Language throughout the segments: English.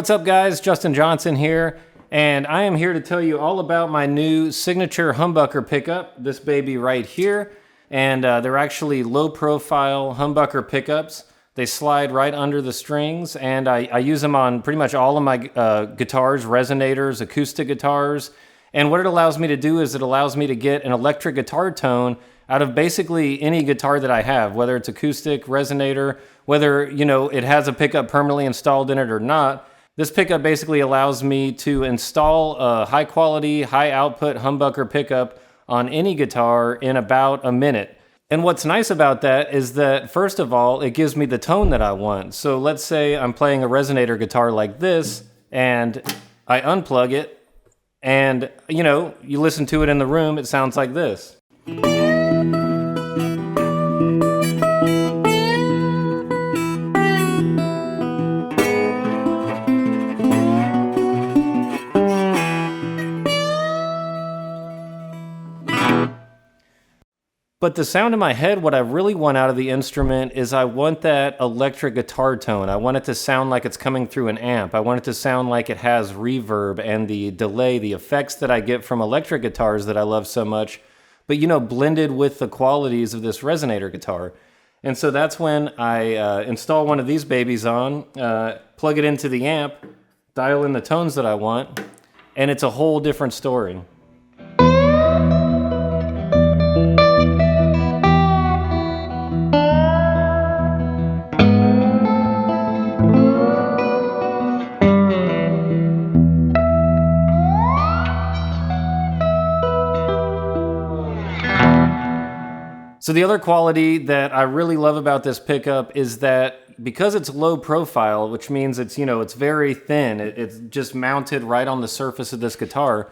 what's up guys? Justin Johnson here, and I am here to tell you all about my new signature humbucker pickup, this baby right here. And they're actually low profile humbucker pickups. They slide right under the strings, and I use them on pretty much all of my guitars, resonators, acoustic guitars. And what it allows me to do is it allows me to get an electric guitar tone out of basically any guitar that I have, whether it's acoustic, resonator, whether it has a pickup permanently installed in it or not. This pickup basically allows me to install a high quality, high output humbucker pickup on any guitar in about a minute. And what's nice about that is that, first of all, it gives me the tone that I want. So let's say I'm playing a resonator guitar like this, and I unplug it, and you listen to it in the room, it sounds like this. But the sound in my head, what I really want out of the instrument is I want that electric guitar tone. I want it to sound like it's coming through an amp. I want it to sound like it has reverb and the delay, the effects that I get from electric guitars that I love so much, but blended with the qualities of this resonator guitar. And so that's when I install one of these babies on, plug it into the amp, dial in the tones that I want, and it's a whole different story. So the other quality that I really love about this pickup is that because it's low profile, which means it's very thin, it's just mounted right on the surface of this guitar,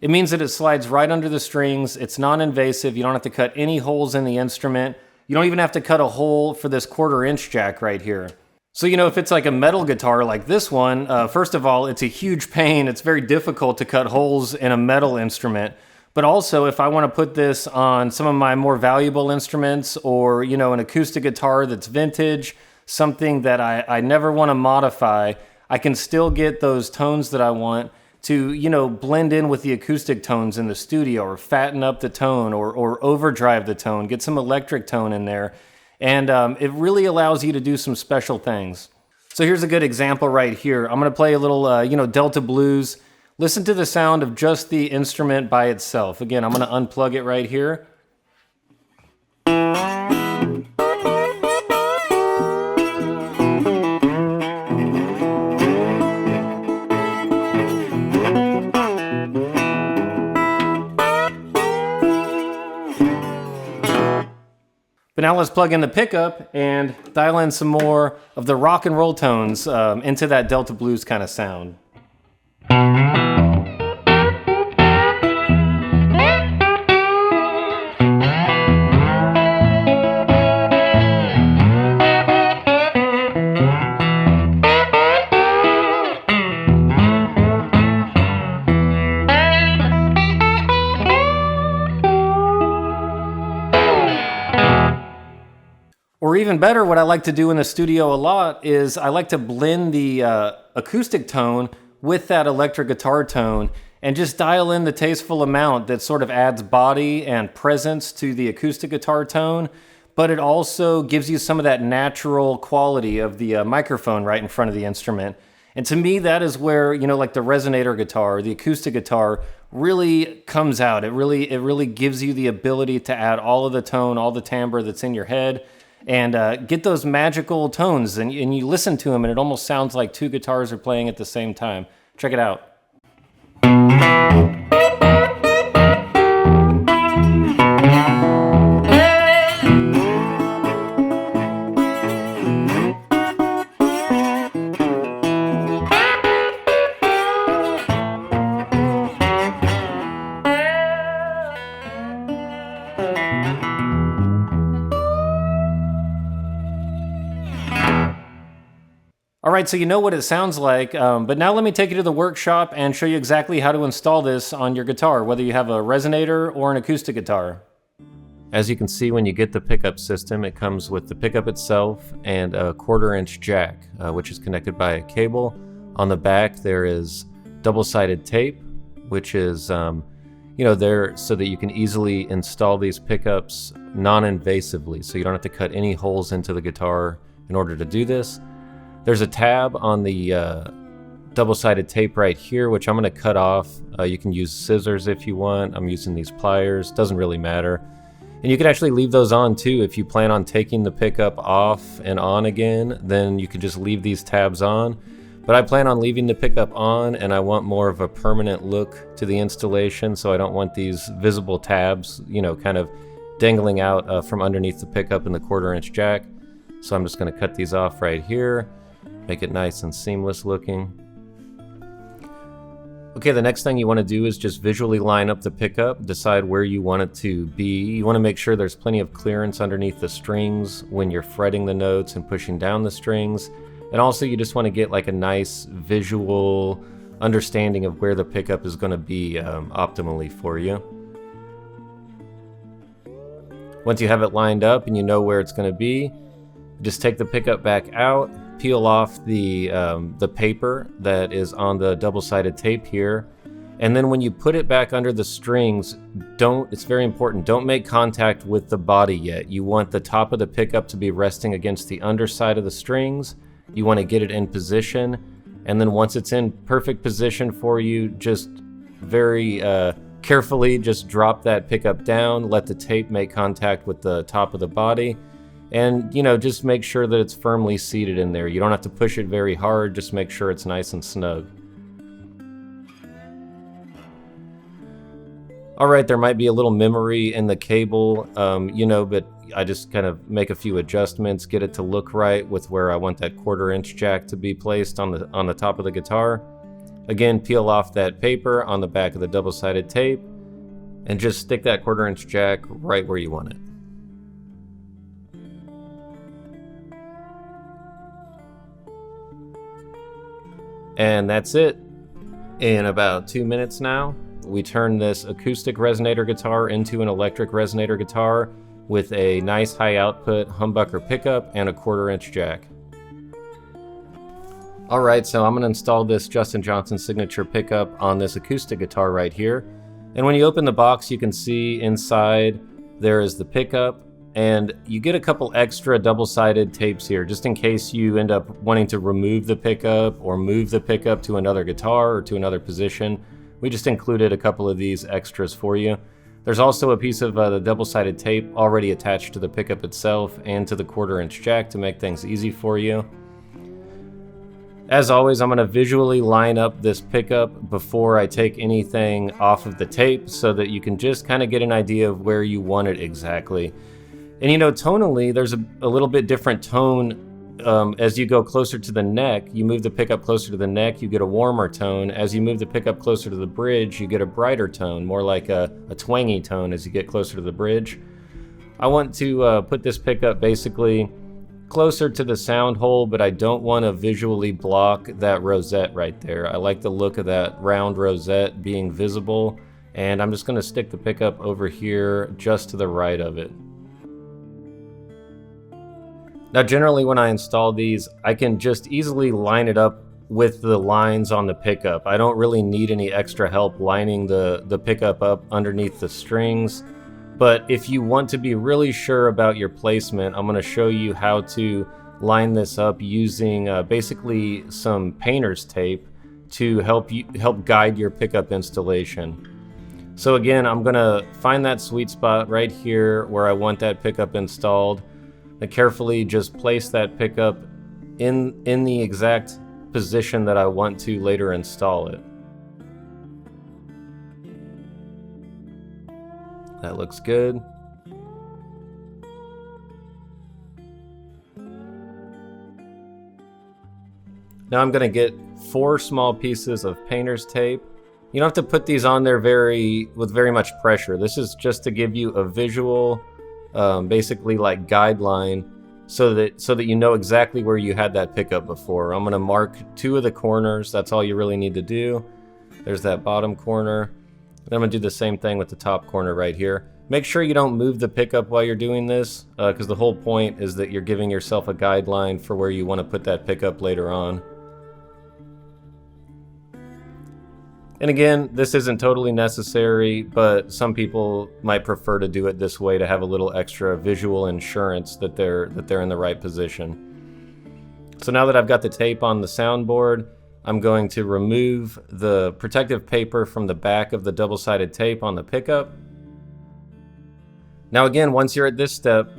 it means that it slides right under the strings, it's non-invasive, you don't have to cut any holes in the instrument, you don't even have to cut a hole for this 1/4-inch jack right here. So if it's like a metal guitar like this one, first of all, it's a huge pain, it's very difficult to cut holes in a metal instrument. But also, if I want to put this on some of my more valuable instruments or, an acoustic guitar that's vintage, something that I never want to modify, I can still get those tones that I want to, blend in with the acoustic tones in the studio or fatten up the tone or overdrive the tone, get some electric tone in there. And it really allows you to do some special things. So here's a good example right here. I'm going to play a little, Delta blues. Listen to the sound of just the instrument by itself. Again, I'm going to unplug it right here. But now let's plug in the pickup and dial in some more of the rock and roll tones into that Delta blues kind of sound. Or even better, what I like to do in the studio a lot is I like to blend the acoustic tone with that electric guitar tone and just dial in the tasteful amount that sort of adds body and presence to the acoustic guitar tone, but it also gives you some of that natural quality of the microphone right in front of the instrument. And to me, that is where, like the resonator guitar, the acoustic guitar really comes out. It really gives you the ability to add all of the tone, all the timbre that's in your head, and get those magical tones, and you listen to them and it almost sounds like two guitars are playing at the same time. Check it out. All right, so you know what it sounds like, but now let me take you to the workshop and show you exactly how to install this on your guitar, whether you have a resonator or an acoustic guitar. As you can see, when you get the pickup system, it comes with the pickup itself and a 1/4-inch jack, which is connected by a cable On the back there is double-sided tape, which is there so that you can easily install these pickups non-invasively, so you don't have to cut any holes into the guitar in order to do this. There's a tab on the double-sided tape right here, which I'm going to cut off. You can use scissors if you want. I'm using these pliers, doesn't really matter. And you can actually leave those on too. If you plan on taking the pickup off and on again, then you can just leave these tabs on. But I plan on leaving the pickup on, and I want more of a permanent look to the installation, so I don't want these visible tabs, kind of dangling out from underneath the pickup in the 1/4-inch jack. So I'm just going to cut these off right here, make it nice and seamless looking. Okay, the next thing you want to do is just visually line up the pickup, decide where you want it to be. You want to make sure there's plenty of clearance underneath the strings when you're fretting the notes and pushing down the strings. And also you just want to get like a nice visual understanding of where the pickup is going to be optimally for you. Once you have it lined up and you know where it's going to be, just take the pickup back out, peel off the paper that is on the double-sided tape here, and then when you put it back under the strings, it's very important, don't make contact with the body yet. You want the top of the pickup to be resting against the underside of the strings. You want to get it in position, and then once it's in perfect position for you, just very carefully just drop that pickup down, let the tape make contact with the top of the body, and just make sure that it's firmly seated in there. You don't have to push it very hard, just make sure it's nice and snug. Alright, there might be a little memory in the cable, but I just kind of make a few adjustments, get it to look right with where I want that 1/4-inch jack to be placed on the top of the guitar. Again, peel off that paper on the back of the double-sided tape, and just stick that 1/4-inch jack right where you want it. And that's it. In about 2 minutes now, we turn this acoustic resonator guitar into an electric resonator guitar with a nice high output humbucker pickup and a 1/4-inch jack. Alright, so I'm going to install this Justin Johnson signature pickup on this acoustic guitar right here. And when you open the box, you can see inside there is the pickup, and you get a couple extra double-sided tapes here just in case you end up wanting to remove the pickup or move the pickup to another guitar or to another position. We just included a couple of these extras for you. There's also a piece of the double-sided tape already attached to the pickup itself and to the 1/4-inch jack to make things easy for you. As always, I'm going to visually line up this pickup before I take anything off of the tape so that you can just kind of get an idea of where you want it exactly. And tonally, there's a little bit different tone as you go closer to the neck. You move the pickup closer to the neck, you get a warmer tone. As you move the pickup closer to the bridge, you get a brighter tone, more like a twangy tone as you get closer to the bridge. I want to put this pickup basically closer to the sound hole, but I don't want to visually block that rosette right there. I like the look of that round rosette being visible, and I'm just going to stick the pickup over here just to the right of it. Now generally when I install these, I can just easily line it up with the lines on the pickup. I don't really need any extra help lining the pickup up underneath the strings. But if you want to be really sure about your placement, I'm going to show you how to line this up using basically some painter's tape to help guide your pickup installation. So again, I'm going to find that sweet spot right here where I want that pickup installed, and carefully just place that pickup in the exact position that I want to later install it. That looks good. Now I'm going to get 4 small pieces of painter's tape. You don't have to put these on there with very much pressure. This is just to give you a visual, basically like guideline, so that you know exactly where you had that pickup before. I'm going to mark 2 of the corners. That's all you really need to do. There's that bottom corner. Then I'm going to do the same thing with the top corner right here. Make sure you don't move the pickup while you're doing this, because the whole point is that you're giving yourself a guideline for where you want to put that pickup later on. And again, this isn't totally necessary, but some people might prefer to do it this way to have a little extra visual insurance that they're in the right position. So now that I've got the tape on the soundboard, I'm going to remove the protective paper from the back of the double-sided tape on the pickup. Now again, once you're at this step,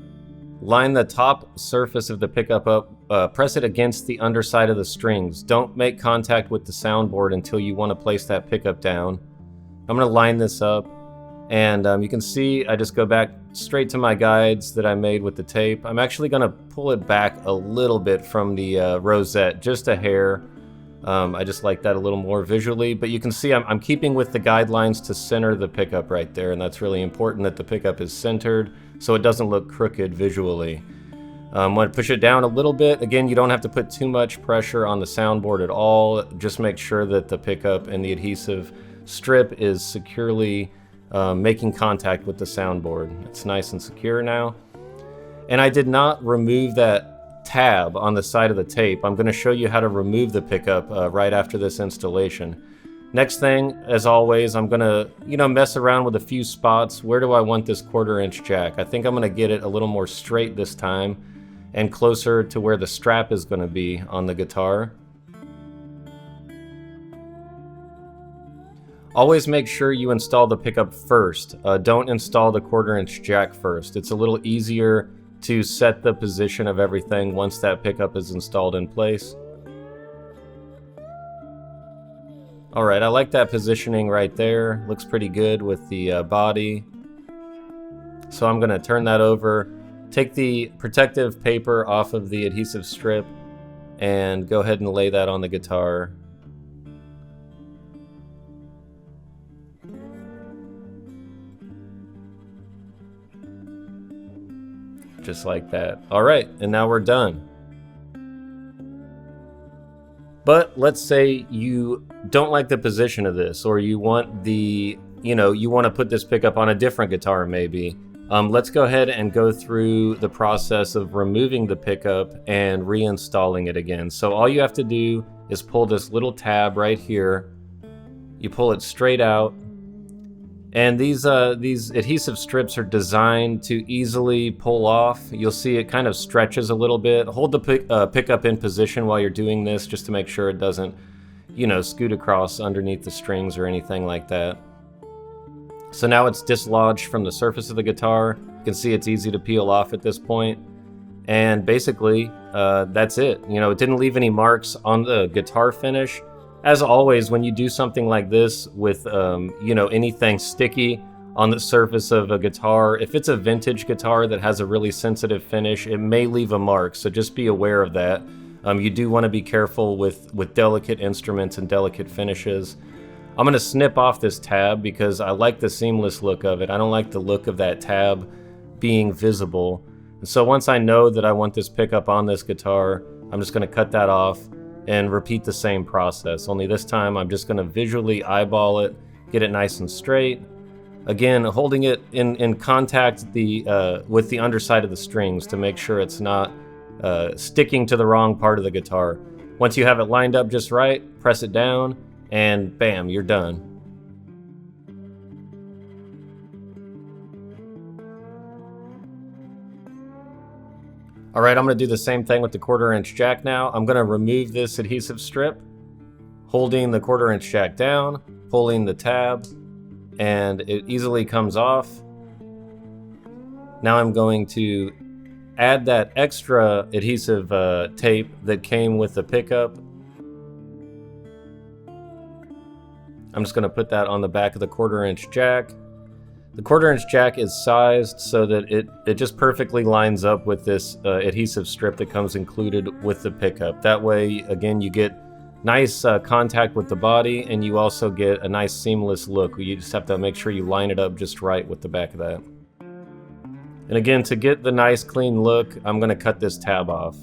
line the top surface of the pickup up, press it against the underside of the strings. Don't make contact with the soundboard until you want to place that pickup down. I'm going to line this up, and you can see I just go back straight to my guides that I made with the tape. I'm actually going to pull it back a little bit from the rosette, just a hair. I just like that a little more visually, but you can see I'm keeping with the guidelines to center the pickup right there, and that's really important that the pickup is centered so it doesn't look crooked visually. I'm going to push it down a little bit. Again, you don't have to put too much pressure on the soundboard at all. Just make sure that the pickup and the adhesive strip is securely making contact with the soundboard. It's nice and secure now. And I did not remove that tab on the side of the tape. I'm going to show you how to remove the pickup right after this installation. Next thing, as always, I'm going to, mess around with a few spots. Where do I want this 1/4-inch jack? I think I'm going to get it a little more straight this time and closer to where the strap is going to be on the guitar. Always make sure you install the pickup first. Don't install the 1/4-inch jack first. It's a little easier to set the position of everything once that pickup is installed in place. Alright, I like that positioning right there. Looks pretty good with the body. So I'm going to turn that over, take the protective paper off of the adhesive strip, and go ahead and lay that on the guitar. Just like that. Alright, and now we're done. But let's say you don't like the position of this, or you want the, you want to put this pickup on a different guitar maybe. Let's go ahead and go through the process of removing the pickup and reinstalling it again. So all you have to do is pull this little tab right here. You pull it straight out. And these adhesive strips are designed to easily pull off. You'll see it kind of stretches a little bit. Hold the pickup in position while you're doing this, just to make sure it doesn't, scoot across underneath the strings or anything like that. So now it's dislodged from the surface of the guitar. You can see it's easy to peel off at this point. And basically, that's it. It didn't leave any marks on the guitar finish. As always, when you do something like this with, anything sticky on the surface of a guitar, if it's a vintage guitar that has a really sensitive finish, it may leave a mark, so just be aware of that. You do want to be careful with delicate instruments and delicate finishes. I'm going to snip off this tab because I like the seamless look of it. I don't like the look of that tab being visible. And so once I know that I want this pickup on this guitar, I'm just going to cut that off and repeat the same process, only this time I'm just going to visually eyeball it, get it nice and straight. Again, holding it in contact with the underside of the strings to make sure it's not sticking to the wrong part of the guitar. Once you have it lined up just right, press it down, and bam, you're done. Alright, I'm going to do the same thing with the 1/4-inch jack now. I'm going to remove this adhesive strip, holding the 1/4-inch jack down, pulling the tab, and it easily comes off. Now I'm going to add that extra adhesive tape that came with the pickup. I'm just going to put that on the back of the 1/4-inch jack. The 1/4-inch jack is sized so that it just perfectly lines up with this adhesive strip that comes included with the pickup. That way, again, you get nice contact with the body, and you also get a nice seamless look. You just have to make sure you line it up just right with the back of that. And again, to get the nice clean look, I'm going to cut this tab off.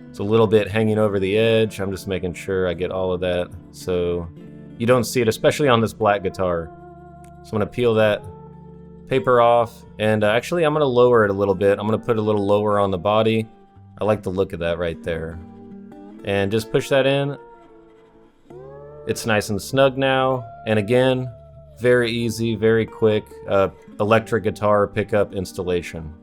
It's a little bit hanging over the edge. I'm just making sure I get all of that so you don't see it, especially on this black guitar. So I'm going to peel that paper off, and actually I'm gonna lower it a little bit. I'm gonna put a little lower on the body. I like the look of that right there. And just push that in. It's nice and snug now. And again, very easy, very quick electric guitar pickup installation.